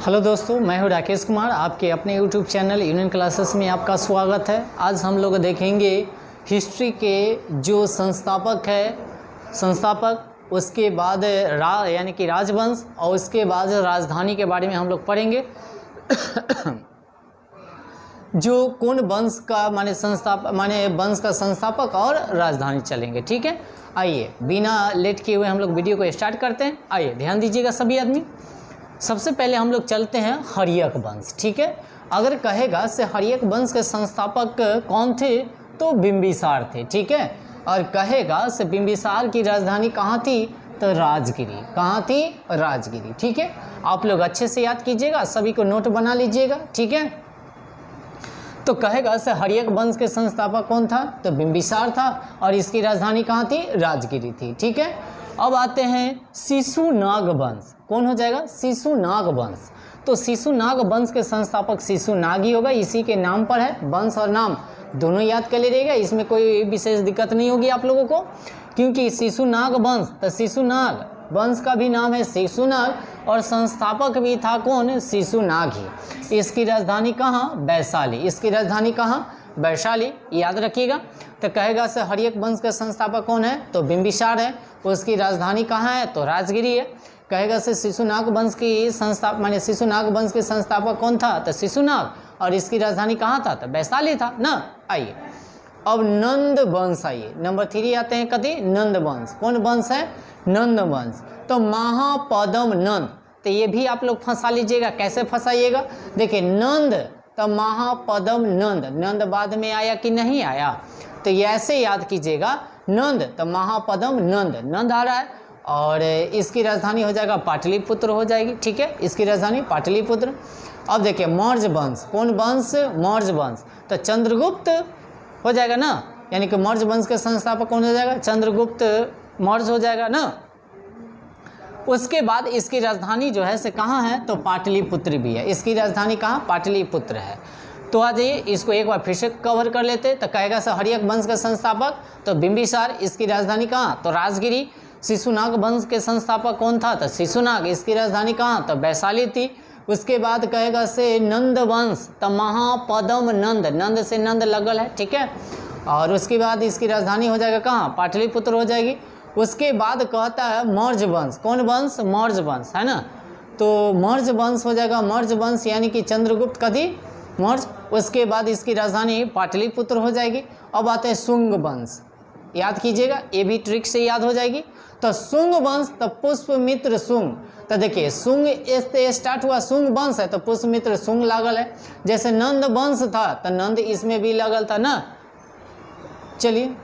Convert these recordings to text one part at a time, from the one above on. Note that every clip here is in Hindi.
हेलो दोस्तों, मैं हूं राकेश कुमार। आपके अपने यूट्यूब चैनल यूनियन क्लासेस में आपका स्वागत है। आज हम लोग देखेंगे हिस्ट्री के जो संस्थापक उसके बाद यानी कि राजवंश और उसके बाद राजधानी के बारे में हम लोग पढ़ेंगे। जो कौन वंश का माने वंश का संस्थापक और राजधानी चलेंगे। ठीक है, आइए बिना लेट किए हुए हम लोग वीडियो को स्टार्ट करते हैं। आइए ध्यान दीजिएगा सभी आदमी। सबसे पहले हम लोग चलते हैं हर्यक वंश। ठीक है, अगर कहेगा से हर्यक वंश के संस्थापक कौन थे तो बिंबिसार थे। ठीक है, और कहेगा से बिंबिसार की राजधानी कहाँ थी तो राजगिरी। कहाँ थी? राजगिरी। ठीक है, आप लोग अच्छे से याद कीजिएगा, सभी को नोट बना लीजिएगा। ठीक है, तो कहेगा से हर्यक वंश के संस्थापक कौन था तो बिंबिसार था और इसकी राजधानी कहाँ थी? राजगिरी थी। ठीक है, अब आते हैं शिशुनाग वंश। कौन हो जाएगा? शिशुनाग वंश। तो शिशुनाग वंश के संस्थापक शिशुनाग ही होगा, इसी के नाम पर है। वंश और नाम दोनों याद कर लीजिएगा, इसमें कोई विशेष दिक्कत नहीं होगी आप लोगों को, क्योंकि शिशुनाग वंश तो शिशुनाग वंश का भी नाम है शिशुनाग और संस्थापक भी था कौन? शिशुनाग ही। इसकी राजधानी कहाँ? वैशाली। इसकी राजधानी कहाँ? वैशाली, याद रखिएगा। तो कहेगा से हर्यक वंश के संस्थापक कौन है तो बिंबिसार है, उसकी राजधानी कहाँ है तो राजगिरी है। कहेगा से शिशुनाग वंश की शिशुनाग वंश के संस्थापक कौन था तो शिशुनाग और इसकी राजधानी कहाँ था तो वैशाली था ना। आइए अब नंद वंश, आइए नंबर 3 आते हैं। कभी नंद वंश। कौन वंश है? नंद वंश। तो महापद्म नंद, तो ये भी आप लोग फंसा लीजिएगा। कैसे फंसाइएगा? देखिए नंद तो महापद्म नंद, नंद बाद में आया कि नहीं आया, तो ये ऐसे याद कीजिएगा। नंद तो महापद्म नंद, नंद आ रहा है और इसकी राजधानी हो जाएगा पाटलिपुत्र हो जाएगी। ठीक है, इसकी राजधानी पाटलिपुत्र। अब देखिए मौर्य वंश। कौन वंश? मौर्य वंश। तो चंद्रगुप्त हो जाएगा ना, यानी कि मौर्य वंश के संस्थापक कौन हो जाएगा? चंद्रगुप्त मौर्य हो जाएगा ना। उसके बाद इसकी राजधानी जो है से कहाँ है तो पाटलिपुत्र भी है। इसकी राजधानी कहाँ? पाटलिपुत्र है। तो आ जाइए इसको एक बार फिर से कवर कर लेते। तो कहेगा से हर्यक वंश के संस्थापक तो बिंबिसार, इसकी राजधानी कहाँ तो राजगिरी। शिशुनाग वंश के संस्थापक कौन था तो शिशुनाग, इसकी राजधानी कहाँ तो वैशाली थी। उसके बाद कहेगा से नंद वंश तो महापद्म नंद, नंद से नंद लगल है। ठीक है, और उसके बाद इसकी राजधानी हो जाएगा कहाँ? पाटलिपुत्र हो जाएगी। उसके बाद कहता है मौर्य वंश। कौन वंश? मौर्य वंश है ना। तो मौर्य वंश हो जाएगा मौर्य वंश, यानी कि चंद्रगुप्त कभी मौर्य। उसके बाद इसकी राजधानी पाटलिपुत्र हो जाएगी। अब आते हैं शुंग वंश, याद कीजिएगा, ये भी ट्रिक से याद हो जाएगी। तो शुंग वंश तो पुष्पमित्र शुंग। तो देखिए शुंग स्टार्ट हुआ, शुंग वंश है तो पुष्पमित्र शुंग लागल है। जैसे नंद वंश था तो नंद इसमें भी लगल था ना। चलिए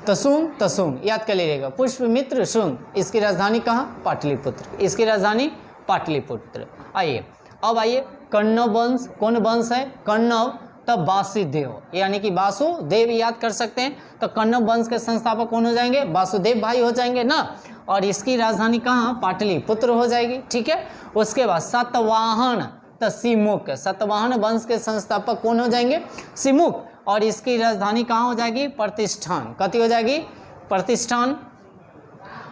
तो शुंग याद कर लीजिएगा, पुष्पमित्र शुंग। इसकी राजधानी कहाँ? पाटलिपुत्र। इसकी राजधानी पाटलिपुत्र। आइए अब आइए कण्व वंश। कौन वंश है? कण्व तो वासुदेव, यानी कि वासुदेव याद कर सकते हैं। तो कण्व वंश के संस्थापक कौन हो जाएंगे? वासुदेव भाई हो जाएंगे ना। और इसकी राजधानी कहाँ? पाटलिपुत्र हो जाएगी। ठीक है, उसके बाद सतवाहन तो सिमुक, सतवाहन वंश के संस्थापक कौन हो जाएंगे? सिमुक, और इसकी राजधानी कहाँ हो जाएगी? प्रतिष्ठान। कति हो जाएगी? प्रतिष्ठान।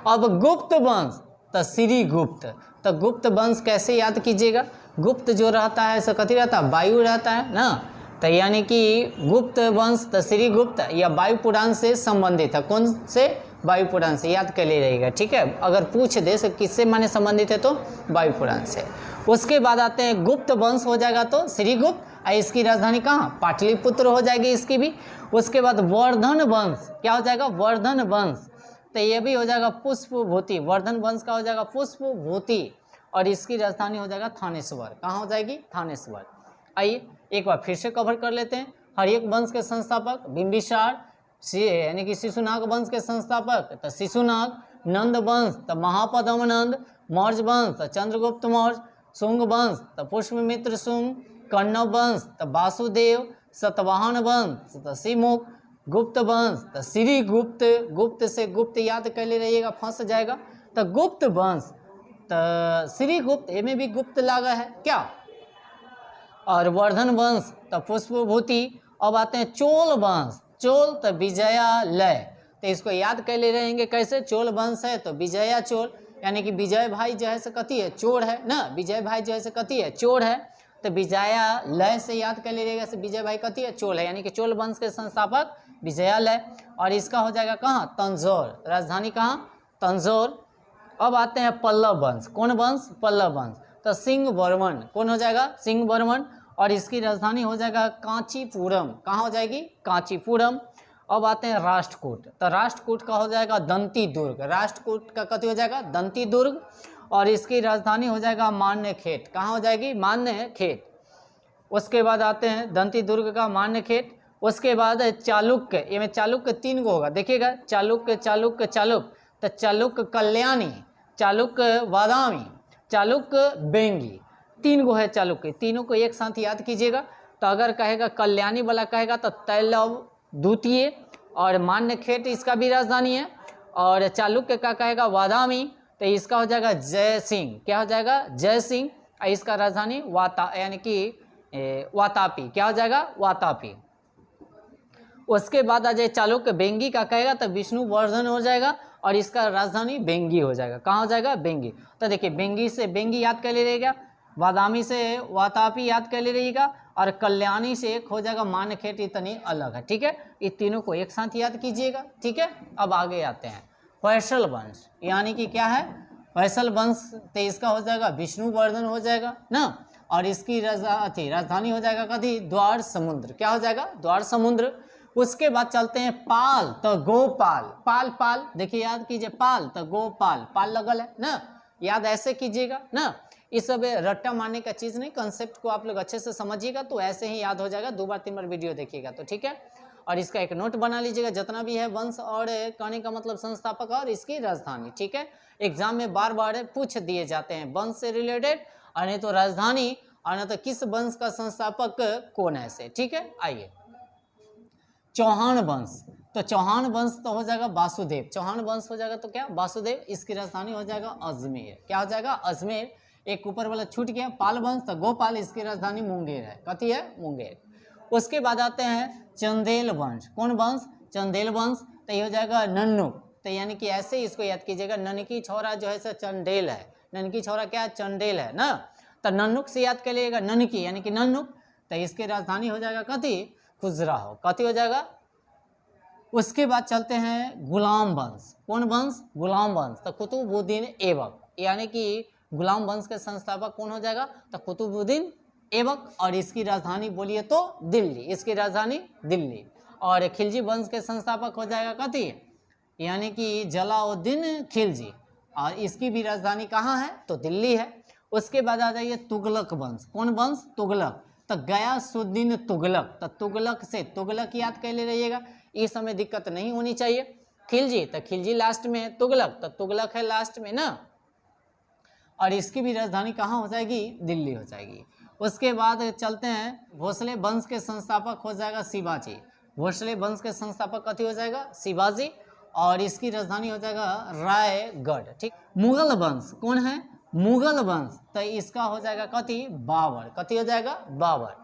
अब गुप्त वंश तो श्रीगुप्त। तो गुप्त वंश कैसे याद कीजिएगा? गुप्त जो रहता है सो कति रहता है? वायु रहता है ना। तो यानी कि गुप्त वंश तो श्रीगुप्त या वायु पुराण से संबंधित है। कौन से? वायु पुराण से, याद कर ले रहेगा। ठीक है, अगर पूछ दे से किससे माने संबंधित है तो वायु पुराण से। उसके बाद आते हैं गुप्त वंश हो जाएगा तो श्रीगुप्त, और इसकी राजधानी कहाँ? पाटलिपुत्र हो जाएगी इसकी भी। उसके बाद वर्धन वंश, क्या हो जाएगा? वर्धन वंश, तो ये भी हो जाएगा पुष्पभूति। वर्धन वंश का हो जाएगा पुष्पभूति और इसकी राजधानी हो जाएगा थानेश्वर। कहाँ हो जाएगी? थानेश्वर। आइए एक बार फिर से कवर कर लेते हैं। हर्यक वंश के संस्थापक बिंबिसार, यानी कि शिशुनाग वंश के संस्थापक तो शिशुनाग। नंद वंश तो महापद्म नंद। मौर्य वंश तो चंद्रगुप्त मौर्य। शुंग वंश तो पुष्पमित्र शुंग। कण्व वंश तो वासुदेव। सतवाहन वंश तो सिमुक। गुप्त वंश तो श्रीगुप्त, गुप्त से गुप्त याद कर ले रहिएगा, फंस जाएगा। तो गुप्त वंश तो श्रीगुप्त, इनमें भी गुप्त लगा है क्या। और वर्धन वंश तो पुष्पभूति। अब आते हैं चोल वंश। चोल तो विजयालय, तो इसको याद कर ले रहेंगे कैसे? चोल वंश है तो विजया चोल, यानी कि विजय भाई जो है से कथी है, चोर है ना, विजय भाई जो है से कथी है, चोर है। तो विजयालय से याद कर लीजिएगा, से विजय भाई कथी है, चोल है, यानी कि चोल वंश के संस्थापक विजयालय। और इसका हो जाएगा कहाँ, तंजौर, राजधानी कहाँ, तंजौर। अब आते हैं पल्लव वंश, कौन वंश, पल्लव वंश। तो सिंह वर्मन, कौन हो जाएगा, सिंह वर्मन। और इसकी राजधानी हो जाएगा कांचीपुरम, कहाँ हो जाएगी, कांचीपुरम। अब आते हैं राष्ट्रकूट, तो राष्ट्रकूट का हो जाएगा दंती दुर्ग, राष्ट्रकूट का कथी हो जाएगा, दंती दुर्ग। और इसकी राजधानी हो जाएगा मान्यखेट, कहाँ हो जाएगी, मान्यखेट। उसके बाद आते हैं दंती दुर्ग का मान्यखेट। उसके बाद चालुक्य, ये में चालुक्य 3 गो होगा, देखिएगा, चालुक्य चालुक्य चालुक्य, तो चालुक्य कल्याणी, चालुक्य बादामी, चालुक्य बेंगी, 3 गो है चालुक्य, तीनों को एक साथ याद कीजिएगा। तो अगर कहेगा कल्याणी वाला कहेगा तो तैलव द्वितीय, और मान्यखेट इसका भी राजधानी है। और चालुक्य का कहेगा वादामी, तो इसका हो जाएगा जय सिंह, क्या हो जाएगा, जय सिंह। इसका राजधानी वाता, यानी कि वातापी, क्या हो जाएगा, वातापी। उसके बाद आ जाए चालुक्य बेंगी का कहेगा तो विष्णुवर्धन हो जाएगा, और इसका राजधानी बेंगी हो जाएगा, कहाँ हो जाएगा, बेंगी। तो देखिए बेंगी से बेंगी याद कर लीजिएगा, वादामी से वातापी याद कर लीजिएगा, और कल्याणी से एक हो जाएगा मान्यखेट, इतनी अलग है, ठीक है। ये तीनों को एक साथ याद कीजिएगा, ठीक है। अब आगे आते हैं होयसल वंश, यानी कि क्या है, होयसल वंश, तो इसका हो जाएगा विष्णुवर्धन हो जाएगा ना। और इसकी राजधानी हो जाएगा कथी, द्वार समुद्र, क्या हो जाएगा, द्वार समुद्र। उसके बाद चलते हैं पाल, तो गोपाल, पाल पाल, देखिए याद कीजिए, पाल तो गोपाल, पाल लगल है ना, याद ऐसे कीजिएगा ना। इस सब रट्टा मारने का चीज़ नहीं, कंसेप्ट को आप लोग अच्छे से समझिएगा तो ऐसे ही याद हो जाएगा, 2 बार 3 बार वीडियो देखिएगा तो ठीक है। और इसका एक नोट बना लीजिएगा, जितना भी है वंश और कहने का मतलब संस्थापक और इसकी राजधानी, ठीक है। एग्जाम में बार बार पूछ दिए जाते हैं वंश से रिलेटेड, और नहीं तो राजधानी, और नहीं तो किस वंश का संस्थापक कौन है से, ठीक है। आइए चौहान वंश, तो चौहान वंश तो हो जाएगा वासुदेव, चौहान वंश हो जाएगा तो क्या, वासुदेव। इसकी राजधानी हो जाएगा अजमेर, क्या हो जाएगा, अजमेर। एक ऊपर वाला छूट गया, पाल वंश तो गोपाल, इसकी राजधानी मुंगेर है, कथी है, मुंगेर। उसके बाद आते हैं चंदेल वंश, कौन वंश, चंदेल वंश, तो ये हो जाएगा नन्नुक, तो यानी कि ऐसे ही इसको याद कीजिएगा, ननकी छोरा जो है सो चंडेल है, ननकी छोरा क्या है, चंडेल है ना। तो नन्नुक से याद कर लीजिएगा, ननकी यानी कि नन्नुक, तो इसकी राजधानी हो जाएगा कथी, खुजराहो, कथी हो जाएगा। उसके बाद चलते हैं गुलाम वंश, कौन वंश, गुलाम वंश, तो कुतुबुद्दीन ऐबक, यानी कि गुलाम वंश के संस्थापक कौन हो जाएगा, तो कुतुबुद्दीन ऐबक। और इसकी राजधानी बोलिए तो दिल्ली, इसकी राजधानी दिल्ली। और खिलजी वंश के संस्थापक हो जाएगा कथी, यानी कि जलाउद्दीन खिलजी, और इसकी भी राजधानी कहाँ है, तो दिल्ली है। उसके बाद आ जाइए तुगलक वंश, कौन वंश, तुगलक, तो गयासुद्दीन तुगलक, तो तुगलक से तुगलक याद कर ले रहिएगा, इस समय दिक्कत नहीं होनी चाहिए। खिलजी, तो खिलजी लास्ट में है, तुगलक तो तुगलक है लास्ट में ना। और इसकी भी राजधानी कहाँ हो जाएगी, दिल्ली हो जाएगी। उसके बाद चलते हैं भोसले वंश के संस्थापक हो जाएगा शिवाजी, भोसले वंश के संस्थापक कथी हो जाएगा, शिवाजी। और इसकी राजधानी हो जाएगा रायगढ़, ठीक। मुगल वंश कौन है, मुगल वंश, तो इसका हो जाएगा कथी, बाबर, कथी हो जाएगा, बाबर।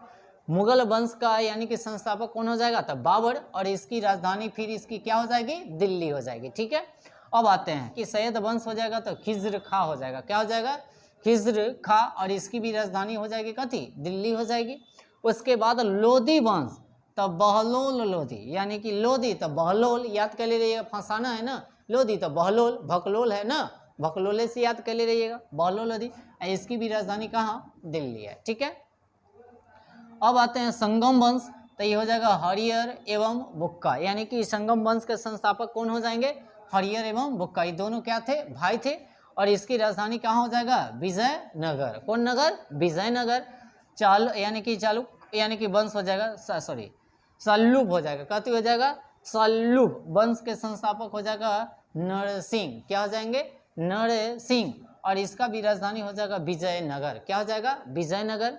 मुगल वंश का यानी कि संस्थापक कौन हो जाएगा, तो बाबर। और इसकी राजधानी फिर इसकी क्या हो जाएगी, दिल्ली हो जाएगी, ठीक है। अब आते हैं कि सैयद वंश हो जाएगा तो खिज्र खा हो जाएगा, क्या हो जाएगा, खिज्र खा, और इसकी भी राजधानी हो जाएगी कथी, दिल्ली हो जाएगी। उसके बाद लोधी वंश, तो बहलोल लोधी, यानी कि लोधी तो बहलोल, याद कर ले रहिएगा, फंसाना है ना, लोधी तो बहलोल, भकलोल है ना, भकलोले से याद कर ले रहिएगा, बहलोल लोधी। इसकी भी राजधानी कहाँ, दिल्ली है, ठीक है। अब आते हैं संगम वंश, तो ये हो जाएगा हरियर एवं बुक्का, यानी कि संगम वंश के संस्थापक कौन हो जाएंगे, हरियर एवं बुक्का, ये दोनों क्या थे, भाई थे। और इसकी राजधानी कहाँ हो जाएगा, विजयनगर, कौन नगर, विजयनगर। यानी कि चालुक यानी कि वंश हो जाएगा, सॉरी सल्लुभ हो जाएगा, कथी हो जाएगा, सल्लुभ वंश के संस्थापक हो जाएगा नरसिंह, क्या हो जाएंगे, नरसिंह। और इसका भी राजधानी हो जाएगा विजयनगर, क्या हो जाएगा, विजयनगर।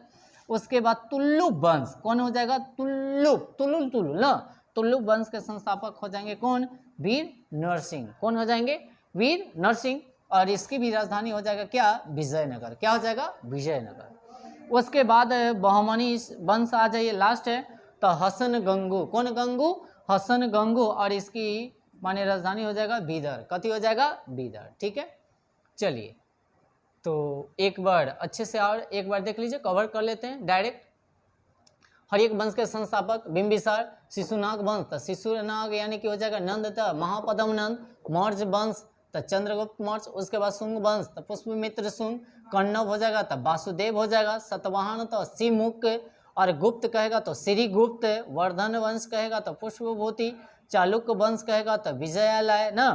उसके बाद तुल्लुभ वंश कौन हो जाएगा, तुल्लुभ, तुलुल तुलुल ना, तुल्लुभ वंश के संस्थापक हो जाएंगे कौन, वीर नरसिंह, कौन हो जाएंगे, वीर नरसिंह। और इसकी भी राजधानी हो जाएगा क्या, विजयनगर, क्या हो जाएगा, विजयनगर। उसके बाद बहमनी वंश आ जाइए, लास्ट है, तो हसन गंगू, कौन गंगू, हसन गंगू। और इसकी माने राजधानी हो जाएगा बीदर, कथी हो जाएगा, बीदर, ठीक है। चलिए तो एक बार अच्छे से और एक बार देख लीजिए, कवर कर लेते हैं डायरेक्ट। हर्यक वंश के संस्थापक बिंबिसार। शिशुनाग वंश, तो शिशुनाग यानी कि हो जाएगा नंद, तो महापद्म नंद। मौर्य वंश तो चंद्रगुप्त मौर्य। उसके बाद शुंग वंश तो पुष्पमित्र शुंग। कण्व हो जाएगा तो वासुदेव हो जाएगा। सतवाहन तो सिमुक, और गुप्त कहेगा तो श्रीगुप्त। वर्धन वंश कहेगा तो पुष्पभूति। चालुक्य वंश कहेगा तो विजयालय ना।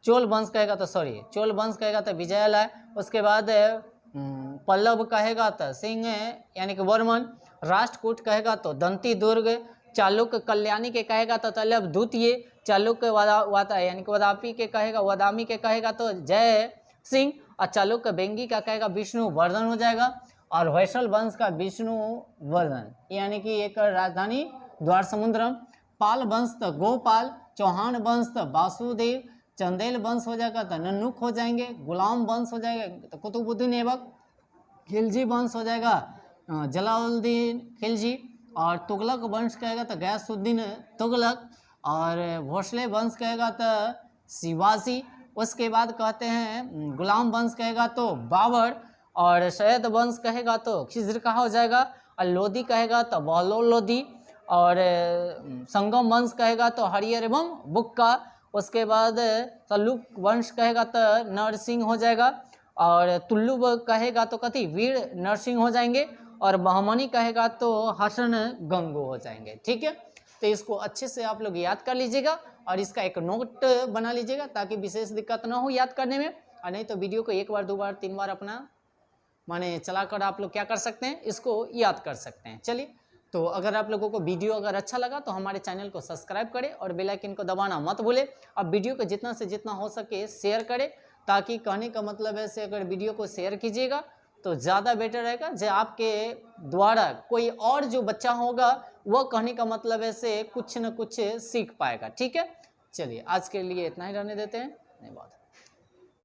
चोल वंश कहेगा तो चोल वंश कहेगा तो विजयालय। उसके बाद पल्लव कहेगा तो सिंह यानी कि वर्मन। राष्ट्रकूट कहेगा तो दंती दुर्ग। चालुक्य कल्याणी के कहेगा तो तलब द्वितीय। चालुक्य वाता यानी कि वदापी के कहेगा वदामी के कहेगा तो जय सिंह। और चालुक्य बेंगी का कहेगा विष्णु वर्धन हो जाएगा। और होयसल वंश का विष्णु वर्धन यानी कि एक राजधानी द्वार समुद्रम। पाल वंश तो गोपाल। चौहान वंश तो वासुदेव। चंदेल वंश हो जाएगा तो नन्नुक हो जाएंगे। गुलाम वंश हो जाएगा तो कुतुबुद्दीन ऐबक। खिलजी वंश हो जाएगा जलालुद्दीन खिलजी। और तुगलक वंश कहेगा तो गयासुद्दीन तुगलक। और भोसले वंश कहेगा तो शिवाजी। उसके बाद कहते हैं गुलाम वंश कहेगा तो बाबर। और सैयद वंश कहेगा तो खिज्र का हो जाएगा। और लोदी कहेगा तो बहलोल लोदी। और संगम वंश कहेगा तो हरियर एवं बुक्का। उसके बाद तल्लुक वंश कहेगा तो नरसिंह हो जाएगा। और तुल्लु कहेगा तो कथी वीर नरसिंह हो जाएंगे। और बहमनी कहेगा तो हसन गंगो हो जाएंगे। ठीक है, तो इसको अच्छे से आप लोग याद कर लीजिएगा और इसका एक नोट बना लीजिएगा ताकि विशेष दिक्कत ना हो याद करने में। और नहीं तो वीडियो को एक बार दो बार तीन बार अपना माने चलाकर आप लोग क्या कर सकते हैं, इसको याद कर सकते हैं। चलिए, तो अगर आप लोगों को वीडियो अगर अच्छा लगा तो हमारे चैनल को सब्सक्राइब करें और बेल आइकन को दबाना मत भूलें। अब वीडियो को जितना से जितना हो सके शेयर करें, ताकि कहने का मतलब है से अगर वीडियो को शेयर कीजिएगा तो ज़्यादा बेटर रहेगा। जो आपके द्वारा कोई और जो बच्चा होगा वह कहने का मतलब है से कुछ न कुछ सीख पाएगा। ठीक है, चलिए आज के लिए इतना ही रहने देते हैं। धन्यवाद।